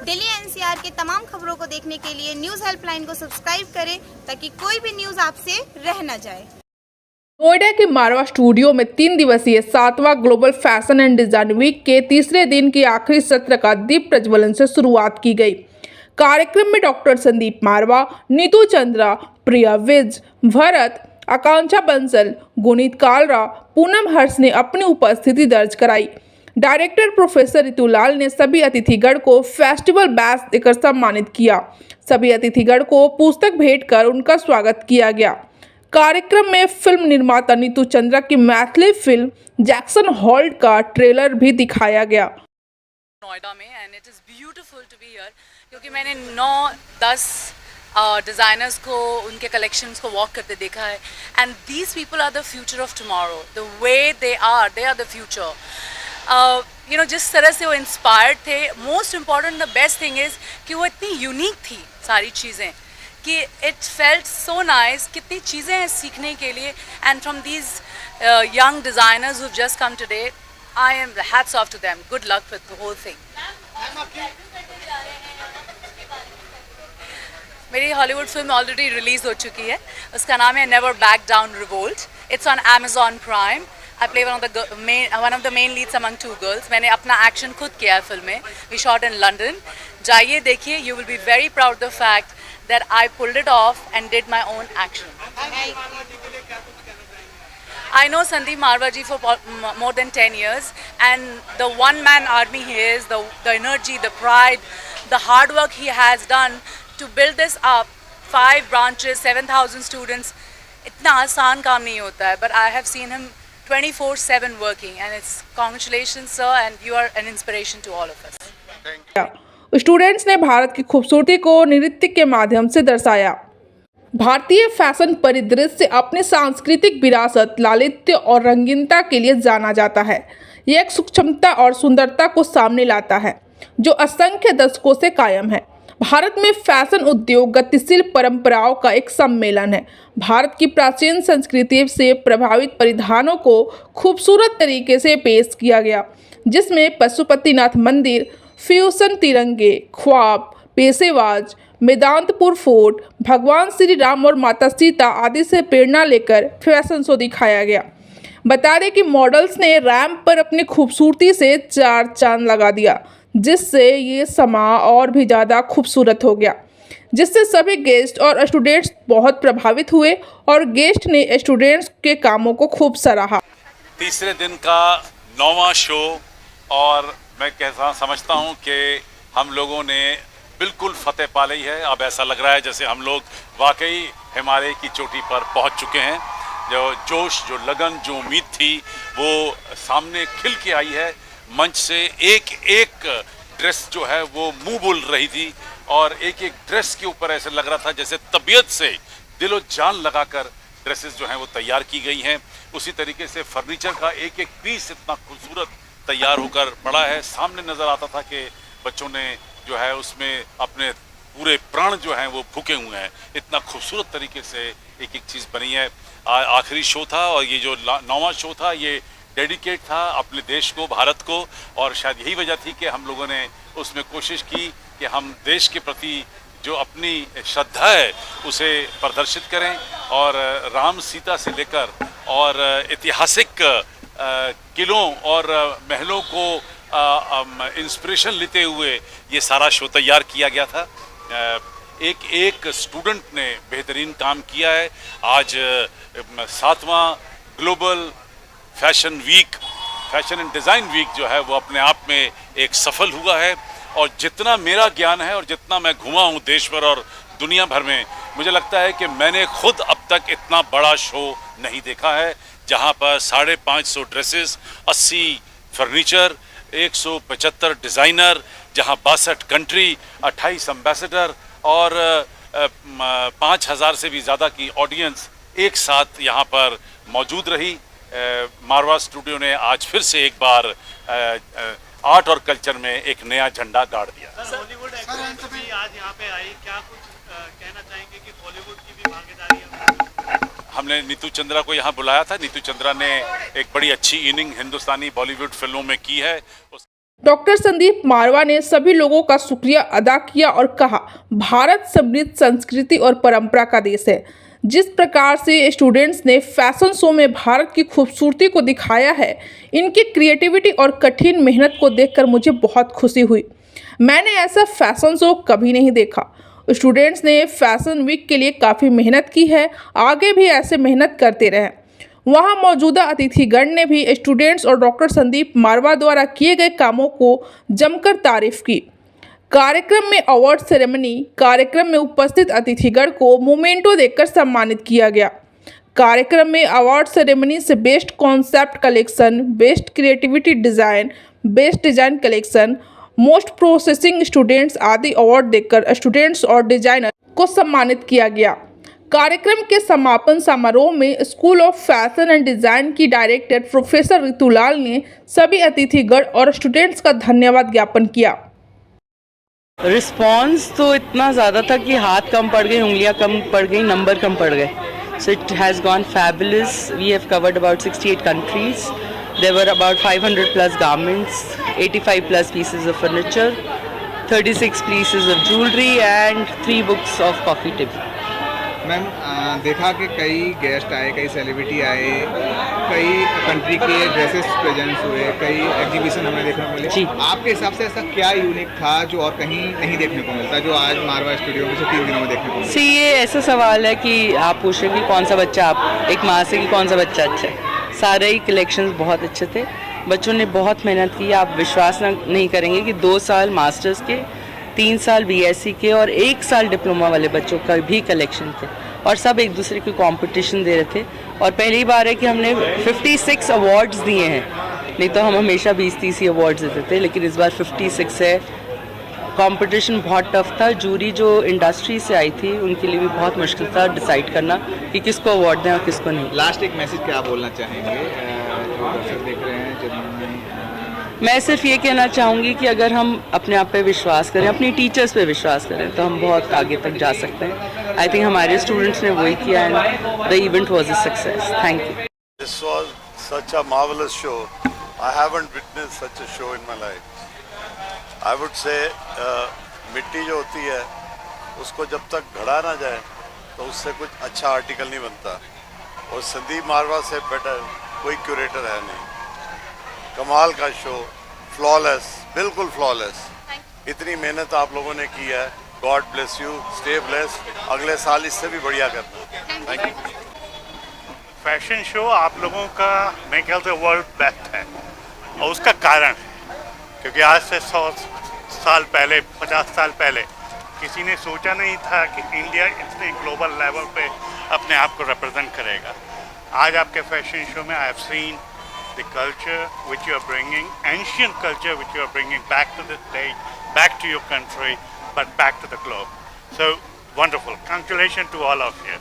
Delhi NCR के तमाम खबरों को देखने के लिए न्यूज़ हेल्पलाइन को सब्सक्राइब करें ताकि कोई भी न्यूज़ आपसे रह न जाए। नोएडा के मारवा स्टूडियो में 3 दिवसीय 7वां global fashion and design week के तीसरे दिन के आखिरी सत्र का दीप प्रज्वलन से शुरुआत की गई। कार्यक्रम में डॉक्टर संदीप मारवा, नीतू चंद्रा, प्रिया विज, भरत, आकांक्षा बंसल, गुनीत कालरा, पूनम हर्ष ने अपनी उपस्थिति दर्ज कराई। डायरेक्टर प्रोफेसर ऋतुलाल ने सभी अतिथिगण को फेस्टिवल बैच देकर सम्मानित किया। सभी अतिथिगण को पुस्तक भेंट कर उनका स्वागत किया गया। कार्यक्रम में फिल्म निर्माता नीतू चंद्रा की मैथिली फिल्म जैक्सन हॉल्ट का ट्रेलर भी दिखाया गया। नोएडा में and it is beautiful to be here, क्योंकि मैंने 9-10 डिज़ाइनर्स को उनके कलेक्शंस को वॉक करते देखा है। And these people are the future of tomorrow, the way they are the future. जिस तरह से वो इंस्पायर्ड थे, most important the best thing is कि वो इतनी यूनिक थी सारी चीज़ें कि इट फेल्ट सो नाइस। कितनी चीज़ें हैं सीखने के लिए। And from these young designers who just come today, I am hats off to them. Good luck with the whole thing. मेरी हॉलीवुड फिल्म ऑलरेडी रिलीज हो चुकी है, उसका नाम है never back down revolt. It's on Amazon Prime। I play one of the main leads among 2 girls. मैंने अपना action खुद किया है फिल्म में। We shot in London. जाइए देखिए, you will be very proud the fact that I pulled it off and did my own action. I know Sandeep Marwa ji for more than 10 years, and the one-man army he is, the energy, the pride, the hard work he has done to build this up. 5 branches, 7,000 students. इतना आसान काम नहीं होता है, but I have seen him 24/7 working, and it's congratulations sir, and you are an inspiration to all of us. Thank you. Students ने भारत की खूबसूरती को नृत्य के माध्यम से दर्शाया। भारतीय फैशन परिदृश्य अपने सांस्कृतिक विरासत, लालित्य और रंगीनता के लिए जाना जाता है। यह एक सूक्ष्मता और सुंदरता को सामने लाता है जो असंख्य दशकों से कायम है। भारत में फैशन उद्योग गतिशील परंपराओं का एक सम्मेलन है। भारत की प्राचीन संस्कृति से प्रभावित परिधानों को खूबसूरत तरीके से पेश किया गया, जिसमें पशुपतिनाथ मंदिर, फ्यूजन तिरंगे, ख्वाब, पेशेवाज, मेदांतपुर फोर्ट, भगवान श्री राम और माता सीता आदि से प्रेरणा लेकर फैशन शो दिखाया गया। बता दें कि मॉडल्स ने रैंप पर अपनी खूबसूरती से 4 चांद लगा दिया, जिससे ये समा और भी ज़्यादा खूबसूरत हो गया, जिससे सभी गेस्ट और स्टूडेंट्स बहुत प्रभावित हुए और गेस्ट ने स्टूडेंट्स के कामों को खूब सराहा। तीसरे दिन का 9वां शो, और मैं कैसा समझता हूं कि हम लोगों ने बिल्कुल फतेह पा ली है। अब ऐसा लग रहा है जैसे हम लोग वाकई हिमालय की चोटी पर पहुंच चुके हैं। जो जोश, जो लगन, जो उम्मीद थी वो सामने खिल के आई है। मंच से एक एक ड्रेस जो है वो मुंह बोल रही थी, और एक एक ड्रेस के ऊपर ऐसे लग रहा था जैसे तबीयत से दिलो जान लगाकर ड्रेसेस जो हैं वो तैयार की गई हैं। उसी तरीके से फर्नीचर का एक एक पीस इतना खूबसूरत तैयार होकर पड़ा है। सामने नज़र आता था कि बच्चों ने जो है उसमें अपने पूरे प्राण जो हैं वो फूके हुए हैं। इतना खूबसूरत तरीके से एक एक चीज़ बनी है। आखिरी शो था, और ये जो 9वां शो था ये डेडिकेट था अपने देश को, भारत को, और शायद यही वजह थी कि हम लोगों ने उसमें कोशिश की कि हम देश के प्रति जो अपनी श्रद्धा है उसे प्रदर्शित करें, और राम सीता से लेकर और ऐतिहासिक किलों और महलों को इंस्पिरेशन लेते हुए ये सारा शो तैयार किया गया था। एक एक स्टूडेंट ने बेहतरीन काम किया है। आज 7वां global fashion week, fashion and design week जो है वो अपने आप में एक सफल हुआ है। और जितना मेरा ज्ञान है और जितना मैं घुमा हूँ देश भर और दुनिया भर में, मुझे लगता है कि मैंने खुद अब तक इतना बड़ा शो नहीं देखा है, जहाँ पर 550 ड्रेसेस, 80 फर्नीचर, 175 डिज़ाइनर, जहाँ 62 कंट्री, 28 एम्बेसडर और 5000 से भी ज़्यादा की ऑडियंस एक साथ यहाँ पर मौजूद रही। मारवा स्टूडियो ने आज फिर से एक बार आर्ट और कल्चर में एक नया झंडा गाड़ दिया। बॉलीवुड एक्ट्रेस भी आज यहाँ पे आई, क्या कुछ कहना चाहेंगे कि बॉलीवुड की भी भागीदारी है? हमने नीतू चंद्रा को यहाँ बुलाया था। नीतू चंद्रा ने एक बड़ी अच्छी इनिंग हिंदुस्तानी बॉलीवुड फिल्मों में की है। डॉक्टर संदीप मारवा ने सभी लोगों का शुक्रिया अदा किया और कहा, भारत समृद्ध संस्कृति और परंपरा का देश है। जिस प्रकार से स्टूडेंट्स ने फैशन शो में भारत की खूबसूरती को दिखाया है, इनकी क्रिएटिविटी और कठिन मेहनत को देखकर मुझे बहुत खुशी हुई। मैंने ऐसा फैशन शो कभी नहीं देखा। स्टूडेंट्स ने फैशन वीक के लिए काफ़ी मेहनत की है, आगे भी ऐसे मेहनत करते रहें। वहां मौजूदा अतिथिगण ने भी स्टूडेंट्स और डॉक्टर संदीप मारवा द्वारा किए गए कामों को जमकर तारीफ की। कार्यक्रम में अवार्ड सेरेमनी, कार्यक्रम में उपस्थित अतिथिगण को मोमेंटो देकर सम्मानित किया गया। कार्यक्रम में अवार्ड सेरेमनी से best concept collection, best creativity design, best design collection, most processing students आदि अवार्ड देकर स्टूडेंट्स और डिजाइनर को सम्मानित किया गया। कार्यक्रम के समापन समारोह में school of fashion and design की डायरेक्टर प्रोफेसर ऋतुलाल ने सभी अतिथिगण और स्टूडेंट्स का धन्यवाद ज्ञापन किया। रिस्पॉन्स तो इतना ज़्यादा था कि हाथ कम पड़ गए, उंगलियां कम पड़ गई, नंबर कम पड़ गए। So it has gone fabulous. We have covered about 68 countries. There were about 500 plus garments, 85 plus pieces of furniture, 36 pieces of jewelry and 3 books of coffee table. Ma'am देखा कि कई गेस्ट आए, कई सेलिब्रिटी आए, कई कंट्री के dresses presents हुए, कई एग्जीबिशन हमें देखने को मिले। जी। आपके हिसाब से ऐसा क्या यूनिक था जो और कहीं नहीं देखने को मिलता, जो आज मारवा स्टूडियो में से 3 दिनों में देखने को मिला? ये ऐसा सवाल है कि आप पूछ रहे हैं कि कौन सा बच्चा, आप एक माँ से कि कौन सा बच्चा अच्छा है। सारे ही कलेक्शंस बहुत अच्छे थे, बच्चों ने बहुत मेहनत की। आप विश्वास नहीं करेंगे कि 2 साल मास्टर्स के, 3 साल बीएससी के और 1 साल डिप्लोमा वाले बच्चों का भी कलेक्शन थे और सब एक दूसरे को कंपटीशन दे रहे थे। और पहली बार है कि हमने 56 अवार्ड्स दिए हैं, नहीं तो हम हमेशा 20-30 ही अवार्ड्स देते थे, लेकिन इस बार 56 है। कंपटीशन बहुत टफ था। जूरी जो इंडस्ट्री से आई थी उनके लिए भी बहुत मुश्किल था डिसाइड करना कि किसको अवार्ड दें और किसको नहीं। लास्ट एक मैसेज क्या बोलना चाहेंगे जो दर्शक देख रहे हैं, जिन्होंने? मैं सिर्फ ये कहना चाहूँगी कि अगर हम अपने आप पे विश्वास करें, अपनी टीचर्स पे विश्वास करें, तो हम बहुत आगे तक जा सकते हैं। आई थिंक हमारे स्टूडेंट्स ने वही किया and the event was a success. Thank you. This was such a marvelous show. I haven't witnessed such a show in my life. I would say मिट्टी जो होती है उसको जब तक घड़ा ना जाए तो उससे कुछ अच्छा आर्टिकल नहीं बनता, और संदीप मारवा से बेटर कोई क्यूरेटर है नहीं। कमाल का शो, फ्लॉलेस, बिल्कुल फ्लॉलेस। इतनी मेहनत आप लोगों ने की है। God bless you, stay bless. अगले साल इससे भी बढ़िया करना। Thank you. फैशन शो आप लोगों का मेरे ख्याल से वर्ल्ड बेस्ट है, और उसका कारण है क्योंकि आज से 100 साल पहले, 50 साल पहले किसी ने सोचा नहीं था कि इंडिया इतने ग्लोबल लेवल पे अपने आप को रिप्रेजेंट करेगा। आज आपके फैशन शो में I have seen the culture which you are bringing, ancient culture which you are bringing back to the stage, back to your country, but back to the globe. So wonderful. Congratulation to all of you.